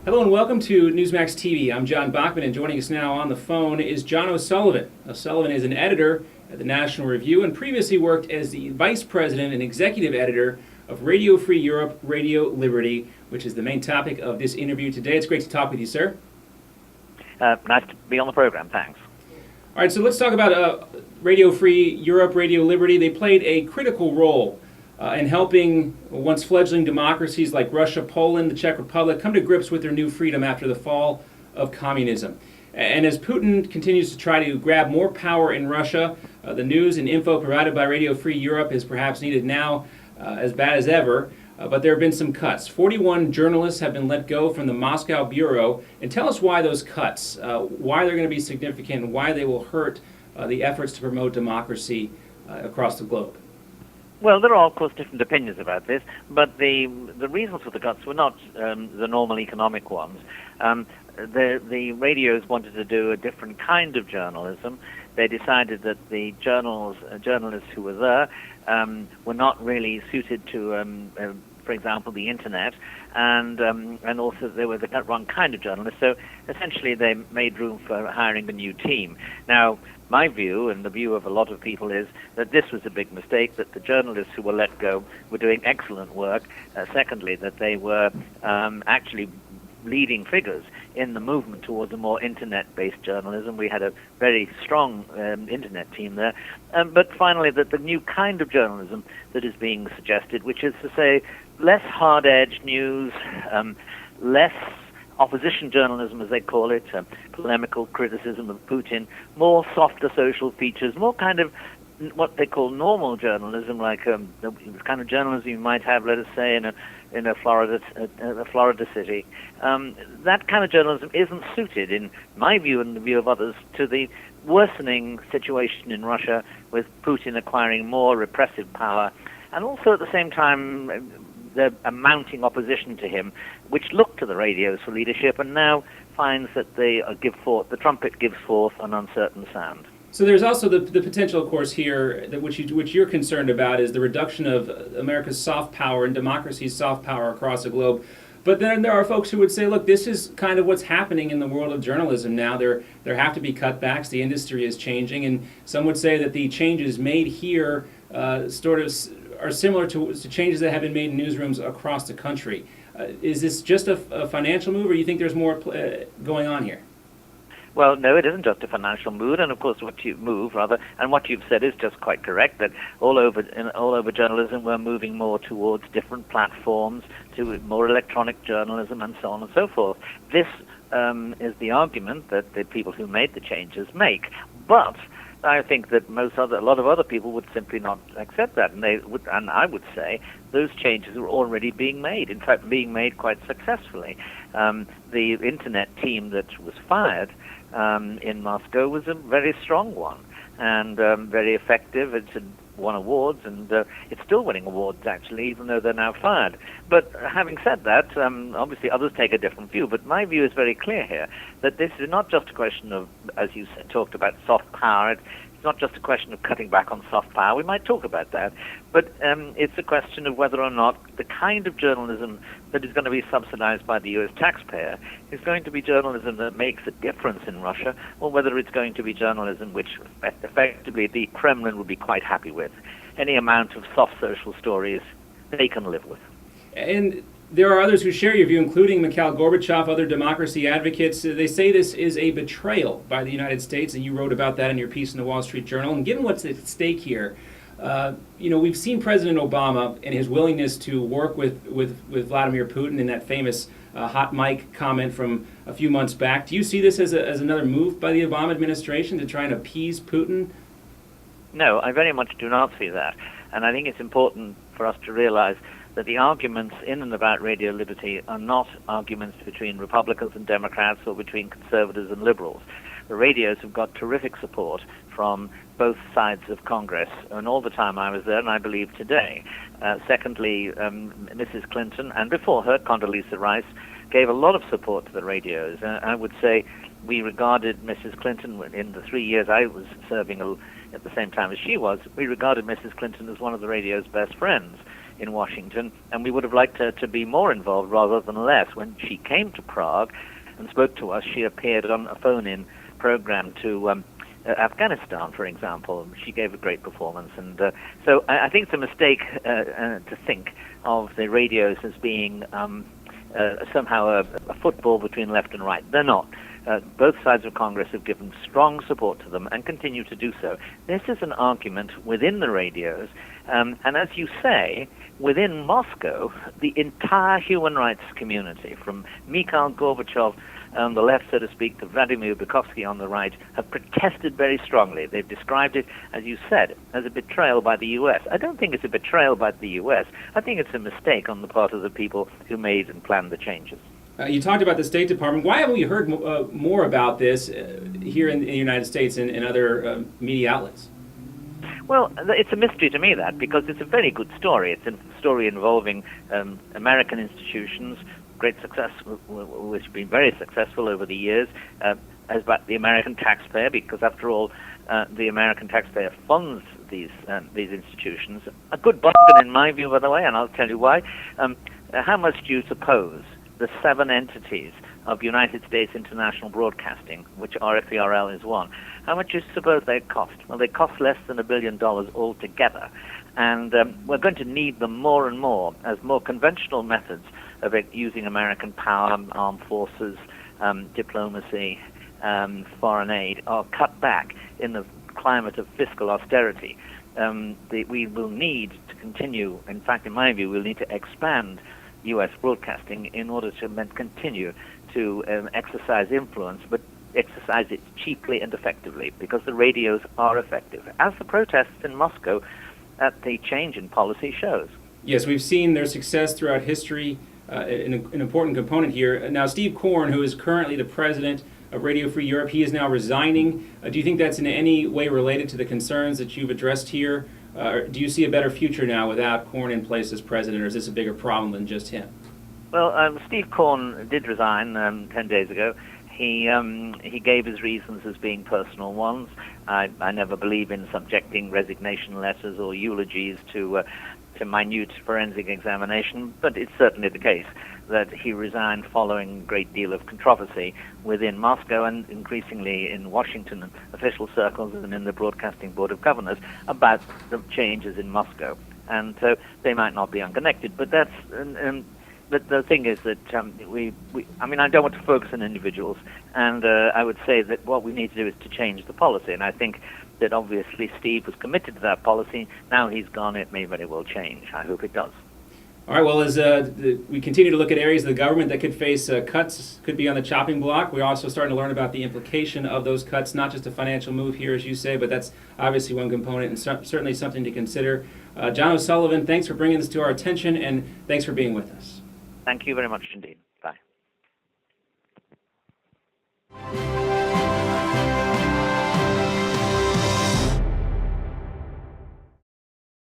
Hello and welcome to Newsmax TV. I'm John Bachman, and joining us now on the phone is John O'Sullivan. O'Sullivan is an editor at the National Review and previously worked as the vice president and executive editor of Radio Free Europe, Radio Liberty, which is the main topic of this interview today. It's great to talk with you, sir. Nice to be on the program, thanks. All right, so let's talk about Radio Free Europe, Radio Liberty. They played a critical role in helping once fledgling democracies like Russia, Poland, the Czech Republic come to grips with their new freedom after the fall of communism. And as Putin continues to try to grab more power in Russia, the news and info provided by Radio Free Europe is perhaps needed now as bad as ever. But there have been some cuts. 41 journalists have been let go from the Moscow bureau. And tell us why those cuts, why they're going to be significant, and why they will hurt the efforts to promote democracy across the globe. Well, there are, of course, different opinions about this, but the reasons for the cuts were not the normal economic ones. The radios wanted to do a different kind of journalism. They decided that the journalists who were there were not really suited to, for example, the internet, and also they were the wrong kind of journalists. So essentially, they made room for hiring a new team. Now, my view, and the view of a lot of people, is that this was a big mistake, that the journalists who were let go were doing excellent work. Secondly, that they were actually leading figures in the movement towards a more internet-based journalism. We had a very strong internet team there. But finally, that the new kind of journalism that is being suggested, which is to say less hard-edged news, less opposition journalism, as they call it, polemical criticism of Putin, more softer social features, more kind of what they call normal journalism, like the kind of journalism you might have, let us say, in a Florida city. That kind of journalism isn't suited, in my view and the view of others, to the worsening situation in Russia, with Putin acquiring more repressive power, and also at the same time a mounting opposition to him, which looked to the radios for leadership and now finds that the trumpet gives forth an uncertain sound. So there's also the potential, of course, here, that which you're concerned about, is the reduction of America's soft power and democracy's soft power across the globe. But then there are folks who would say, look, this is kind of what's happening in the world of journalism now. There have to be cutbacks. The industry is changing. And some would say that the changes made here sort of are similar to changes that have been made in newsrooms across the country. Is this just a financial move, or do you think there's more going on here? Well, no, it isn't just a financial move, and of course what you've said is just quite correct, that all over journalism we're moving more towards different platforms, to more electronic journalism and so on and so forth. This is the argument that the people who made the changes make. But I think that a lot of other people would simply not accept that, and I would say those changes are already being made. In fact, being made quite successfully. The internet team that was fired in Moscow was a very strong one and very effective. It's won awards, and it's still winning awards, actually, even though they're now fired. But having said that, obviously others take a different view, but my view is very clear here, that this is not just a question of, as you talked about, soft power. It's not just a question of cutting back on soft power. We might talk about that. But it's a question of whether or not the kind of journalism that is going to be subsidized by the U.S. taxpayer is going to be journalism that makes a difference in Russia, or whether it's going to be journalism which effectively the Kremlin would be quite happy with. Any amount of soft social stories they can live with. And there are others who share your view, including Mikhail Gorbachev, other democracy advocates. They say this is a betrayal by the United States, and you wrote about that in your piece in the Wall Street Journal. And given what's at stake here, we've seen President Obama and his willingness to work with Vladimir Putin in that famous hot mic comment from a few months back. Do you see this as another move by the Obama administration to try and appease Putin? No, I very much do not see that. And I think it's important for us to realize that the arguments in and about Radio Liberty are not arguments between Republicans and Democrats or between conservatives and liberals. The radios have got terrific support from both sides of Congress, and all the time I was there, and I believe today. Secondly, Mrs. Clinton, and before her, Condoleezza Rice, gave a lot of support to the radios. I would say we regarded Mrs. Clinton, in the 3 years I was serving at the same time as she was, we regarded Mrs. Clinton as one of the radio's best friends. in Washington, and we would have liked her to be more involved rather than less. When she came to Prague and spoke to us, she appeared on a phone-in program to Afghanistan, for example. She gave a great performance, and so I think it's a mistake to think of the radios as being somehow a football between left and right. They're not. Both sides of Congress have given strong support to them and continue to do so. This is an argument within the radios, and as you say, within Moscow, the entire human rights community, from Mikhail Gorbachev on the left, so to speak, to Vladimir Bukovsky on the right, have protested very strongly. They've described it, as you said, as a betrayal by the U.S. I don't think it's a betrayal by the U.S. I think it's a mistake on the part of the people who made and planned the changes. You talked about the State Department. Why haven't we heard more about this here in the United States and other media outlets? Well, it's a mystery to me, that, because it's a very good story. It's a story involving American institutions, great success, which have been very successful over the years, as about the American taxpayer, because after all, the American taxpayer funds these institutions. A good bargain, in my view, by the way, and I'll tell you why. How much do you suppose the 7 entities of United States International Broadcasting, which RFERL is one, how much do you suppose they cost? Well, they cost less than $1 billion altogether. And we're going to need them more and more as more conventional methods of using American power, armed forces, diplomacy, foreign aid are cut back in the climate of fiscal austerity. We will need to continue, in fact, in my view, we'll need to expand U.S. broadcasting in order to continue to exercise influence, but exercise it cheaply and effectively, because the radios are effective, as the protests in Moscow at the change in policy shows. Yes, we've seen their success throughout history, an important component here. Now, Steve Korn, who is currently the president of Radio Free Europe, he is now resigning. Do you think that's in any way related to the concerns that you've addressed here? Do you see a better future now without Korn in place as president, or is this a bigger problem than just him? Well, Steve Korn did resign 10 days ago. He gave his reasons as being personal ones. I never believe in subjecting resignation letters or eulogies to minute forensic examination, but it's certainly the case that he resigned following a great deal of controversy within Moscow and increasingly in Washington official circles and in the Broadcasting Board of Governors about the changes in Moscow. And so they might not be unconnected, but that's... But the thing is that I don't want to focus on individuals, and I would say that what we need to do is to change the policy, and I think that obviously Steve was committed to that policy. Now he's gone, it may very well change. I hope it does. All right, well, as we continue to look at areas of the government that could face cuts, could be on the chopping block, we're also starting to learn about the implication of those cuts, not just a financial move here, as you say, but that's obviously one component and certainly something to consider. John O'Sullivan, thanks for bringing this to our attention, and thanks for being with us. Thank you very much indeed.